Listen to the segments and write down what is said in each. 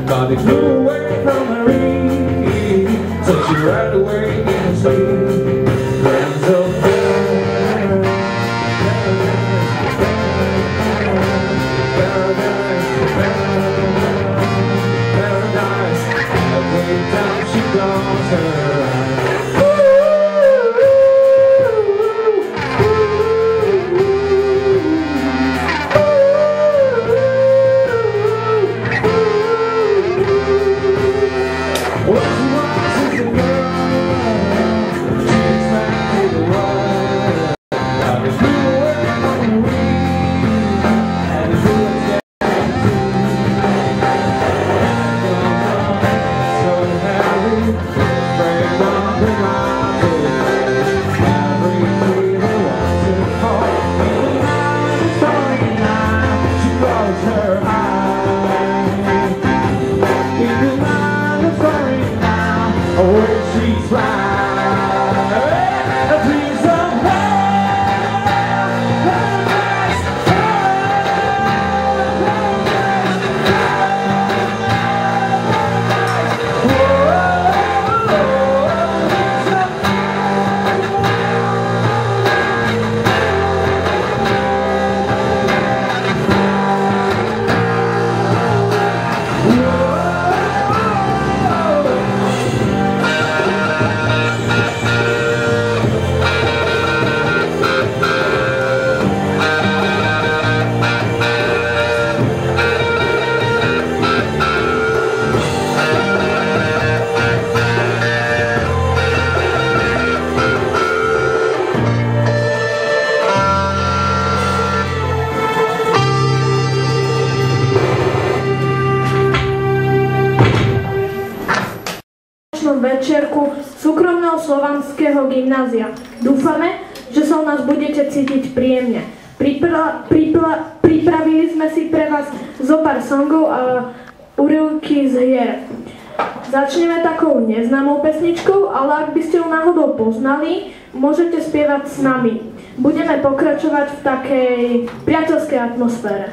Body flew away from her reach, so she right away in her sleep. Friends of paradise, paradise, every time she closes her eyes. Večerku súkromného slovanského gymnázia. Dúfame, že sa u nás budete cítiť príjemne. Pripravili sme si pre vás zo pár songov a úryvky z hier. Začneme takou neznámou pesničkou, ale ak by ste ju náhodou poznali, môžete spievať s nami. Budeme pokračovať v takej priateľskej atmosfére.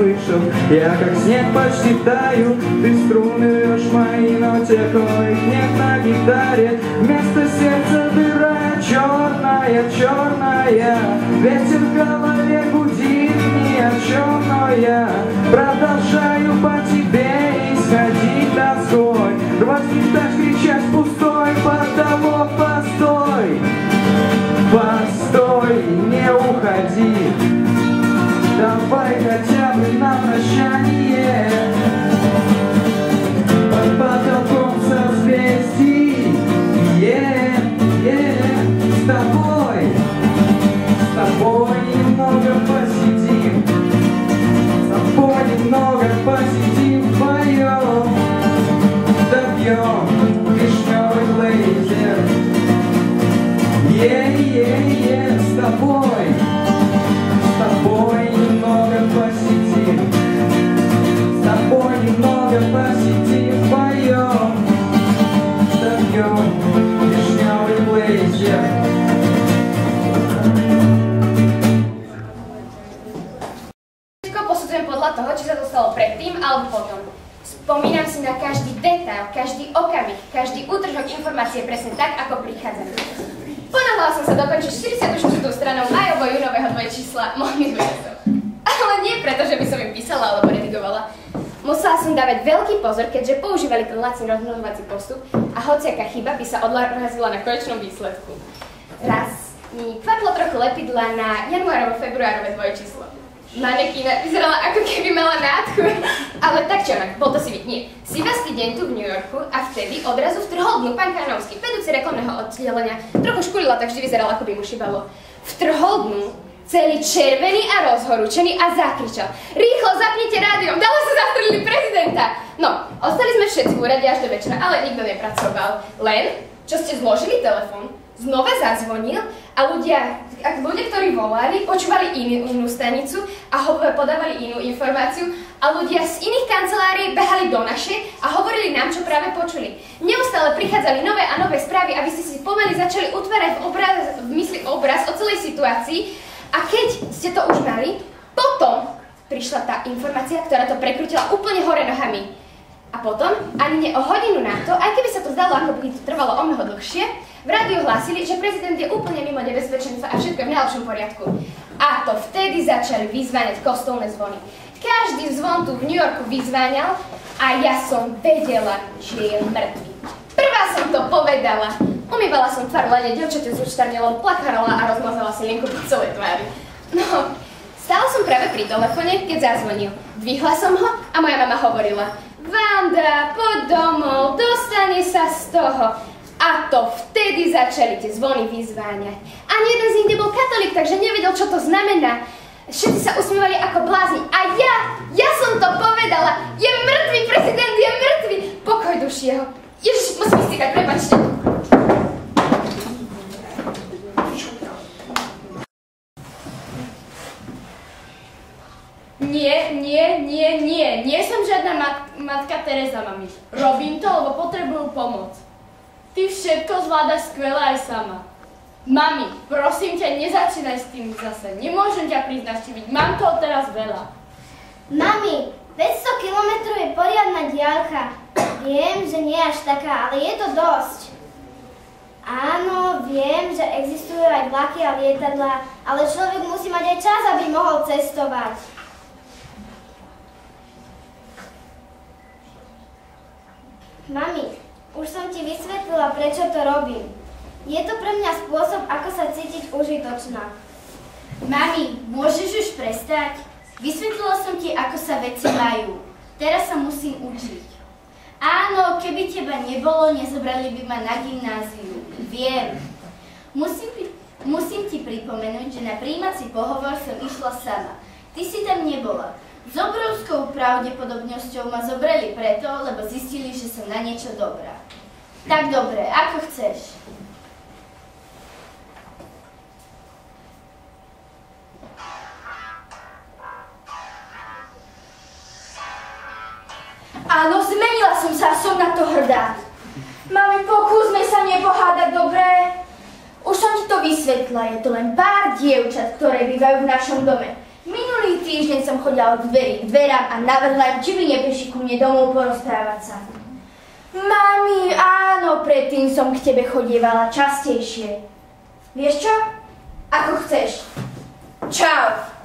слышал. Я как снег почти таю, ты струны рвешь мои, но тех, их нет на гитаре. Вместо сердца дыра черная, черная. Ветер в голове гудит ни о чем, но я продолжаю по тебе исходить тоской. Рвать гитар, кричать пустой, потолок, постой. Постой, не уходи. Давай хотя бы на прощание под потолком созвездий. С тобой немного посидим. С тобой немного посидим вдвоем. Допьем вишневый блейзер. С тобой немного посидим. С тобой немного посидим вдвоем. Допьем вишневый блейзер. Posudzujem podľa toho, či sa to stalo predtým alebo potom. Spomínam si na každý detail, každý okamih, každý útržok informácie presne tak, ako prichádzali. Ponáhľala som sa dokončiť 44. stranou majovo-júnového dvojčísla mojich vedcov. Ale nie preto, že by som im písala alebo redigovala. Musela som dávať veľký pozor, keďže používali ten lacný rozmnožovací postup a hociaká chyba by sa odrazila na konečnom výsledku. Raz mi kvarlo trochu lepidla na januárovo-februárové dvojčíslo. Manekína vyzerala, ako keby mala nádchu, ale tak čo onak, bol to Sivý, nie. Sivastý deň tu v New Yorku a vtedy odrazu vtrhol dnu pán Kanovský, vedúci reklamného oddelenia, trochu škulila, tak vždy vyzerala, ako by mu šibalo. Vtrhol dnu, celý červený a rozhorúčený a zakričal: Rýchlo, zapnite rádio, dalo sa zastreliť prezidenta! No, ostali sme všetci v úrade až do večera, ale nikto nepracoval. Len, čo ste zložili telefón, znova zazvonil a ľudia, ktorí volali, počúvali inú stanicu a podávali inú informáciu a ľudia z iných kancelárií behali do našej a hovorili nám, čo práve počuli. Neustále prichádzali nové a nové správy a vy ste si pomaly začali utvárať v mysli obraz o celej situácii a keď ste to už mali, potom prišla tá informácia, ktorá to prekrútila úplne hore nohami. A potom, ani nie o hodinu na to, aj keby sa to zdalo, ako by to trvalo o mnoho dlhšie, v rádiu hlásili, že prezident je úplne mimo nebezpečenstva a všetko je v najlepšom poriadku. A to vtedy začali vyzváňať kostolné zvony. Každý zvon tu v New Yorku vyzváňal a ja som vedela, že je mŕtvy. Prvá som to povedala. Umývala som tvár lene, dievčate z účtarne, plakala a rozmazala si linku po celej tvári. No, stála som práve pri telefóne, keď zazvonil. Dvihla som ho a moja mama hovorila: Vanda, poď domov, dostane sa z toho. A to vtedy začali tie zvony vyzváňať. Ani jeden z nich nebol katolík, takže nevedel, čo to znamená. Všetci sa usmievali ako blázni. A ja som to povedala. Je mŕtvy, prezident je mŕtvy. Pokoj duši jeho. Ježiš, musím stýkať, prepáčte. Nie som žiadna matka Teresa, mami. Robím to, lebo potrebujú pomoc. Ty všetko zvládaš skvelé aj sama. Mami, prosím ťa, nezačínaj s tým zase. Nemôžem ťa prísť navštíviť, mám toho teraz veľa. Mami, 500 kilometrov je poriadna diaľka. Viem, že nie až taká, ale je to dosť. Áno, viem, že existujú aj vlaky a lietadlá, ale človek musí mať aj čas, aby mohol cestovať. Mami, už som ti vysvetlila, prečo to robím. Je to pre mňa spôsob, ako sa cítiť užitočná. Mami, môžeš už prestať? Vysvetlila som ti, ako sa veci majú. Teraz sa musím učiť. Áno, keby teba nebolo, nezobrali by ma na gymnáziu. Viem. Musím ti pripomenúť, že na prijímací pohovor som išla sama. Ty si tam nebola. S obrovskou pravdepodobnosťou ma zobrali preto, lebo zistili, že som na niečo dobrá. Tak dobre, ako chceš. Áno, zmenila som sa a som na to hrdá. Mami, pokúsme sa nepohádať, dobré? Už som ti to vysvetlila, je to len pár dievčat, ktoré bývajú v našom dome. Minulý týždeň som chodila od dverí k dverám a navrhla im, či by neprišli ku mne domov porozprávať sa. Mami, áno, predtým som k tebe chodievala častejšie. Vieš čo? Ako chceš. Čau.